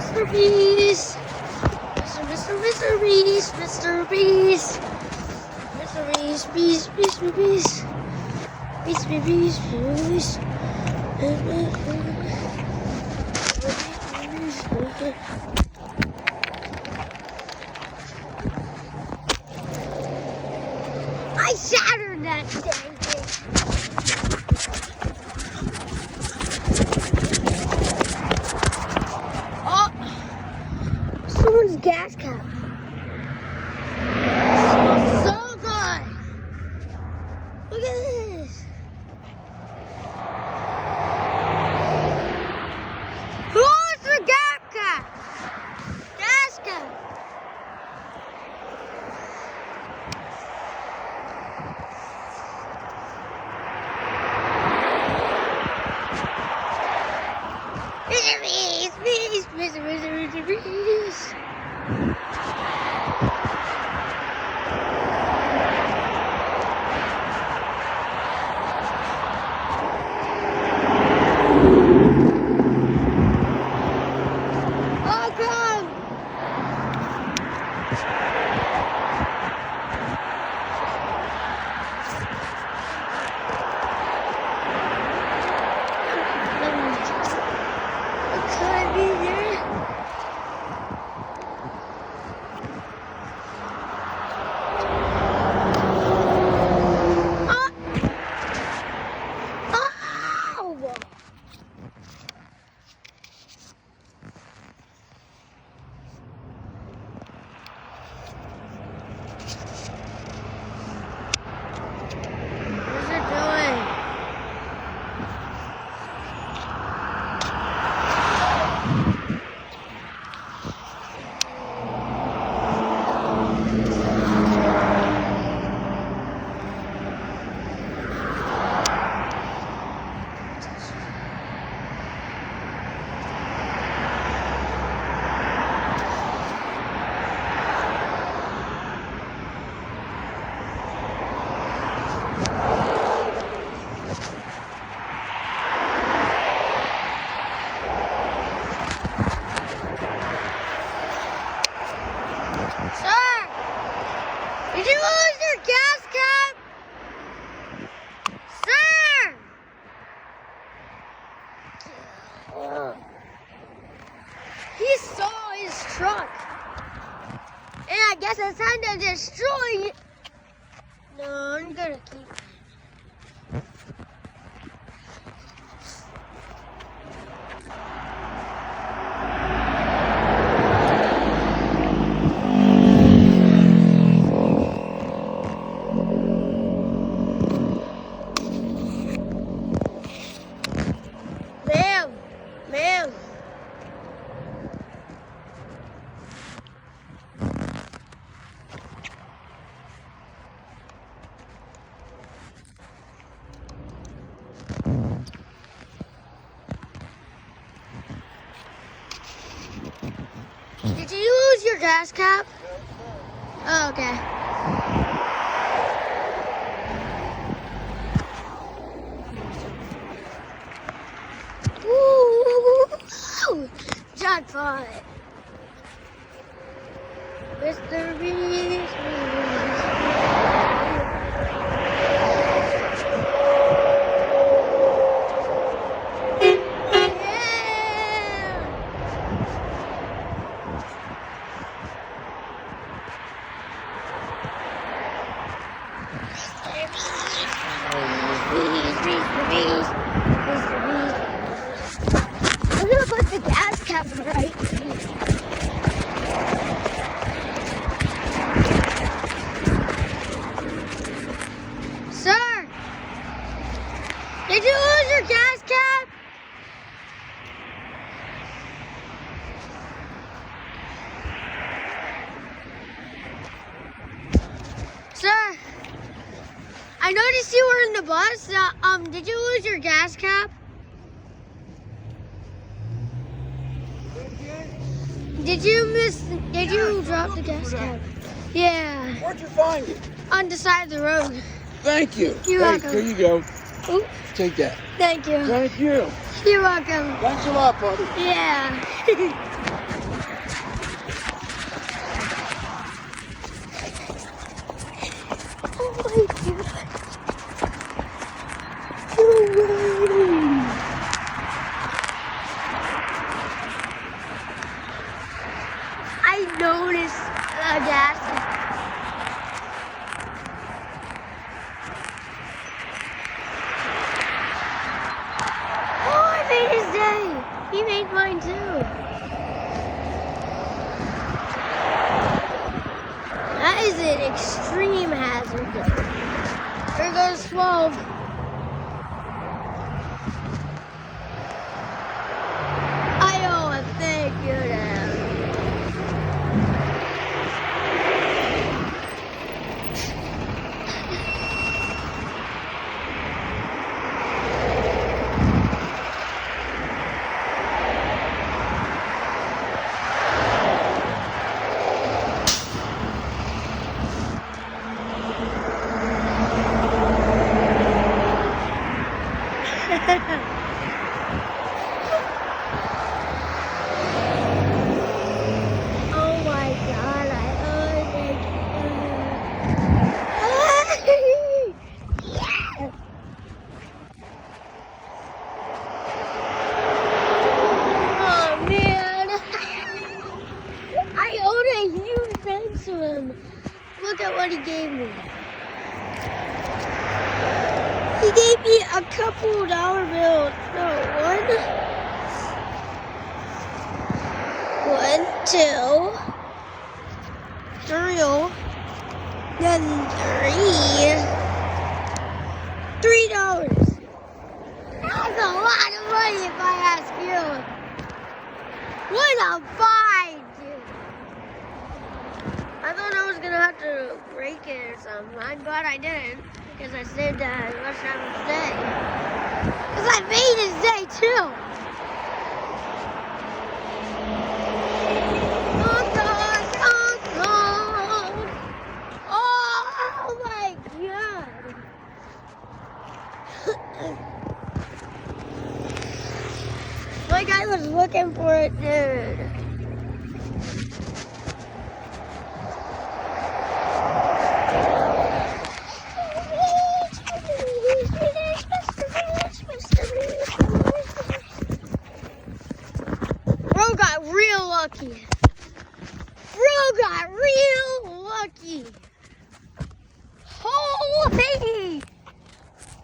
Mr. Beast. Mr. Beast. Mr. Beast. Mr. Beast. Beast. Beast. Beast. Beast. Beast. Beast. I shattered that thing. Someone's gas cap. It smells so good. Look at this. Who's the gas cap? Gas cap. Bees. Oh, God. Could I be there? Did you lose your gas cap? Sir! He saw his truck. And I guess it's time to destroy it. No, I'm gonna keep it. Did you lose your gas cap? Oh, okay. Woo! Jackpot! Mr. Beast! I'm gonna put the gas cap right here. Sir, did you lose your gas cap? Sir, I noticed you were in the bus. Did you lose your gas cap? Did you drop the gas cap? Yeah. Where'd you find it? On the side of the road. Thank you. You're welcome. Here you go. Ooh, Take that. thank you. Thank you. You're welcome. Thanks a lot, buddy. Yeah. Oh my God. I noticed the gas. Oh, I made his day. He made mine too. That is an extreme hazard. There goes 12. I owe a thank you to him. Oh my God, I owe a thank you. Yes. Oh man. I owed a huge thanks to him. Look at what he gave me. He gave me a couple dollar bills. No, one, two, three, then $3. That's a lot of money if I ask you. What a find, dude. I thought I was gonna have to break it or something. I'm glad I didn't, because I saved that rush hour's day. Because I made his day too. Oh my God. Like I was looking for it, dude. Bro got real lucky. Bro got real lucky. Holy!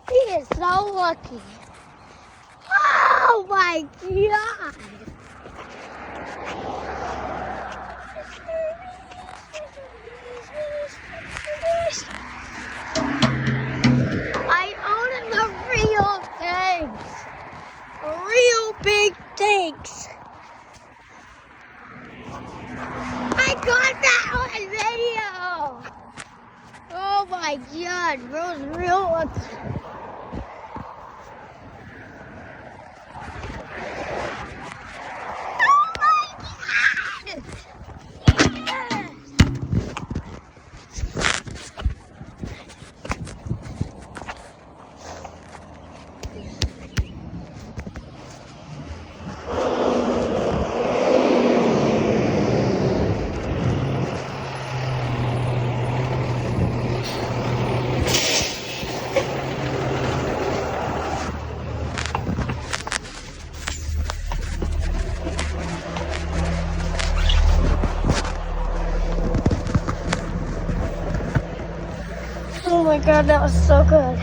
He is so lucky. Oh my God! I own him the real things. Real big things. I got that on video. Oh my God, bro's real lucky. Oh my God! Oh my god, that was so good.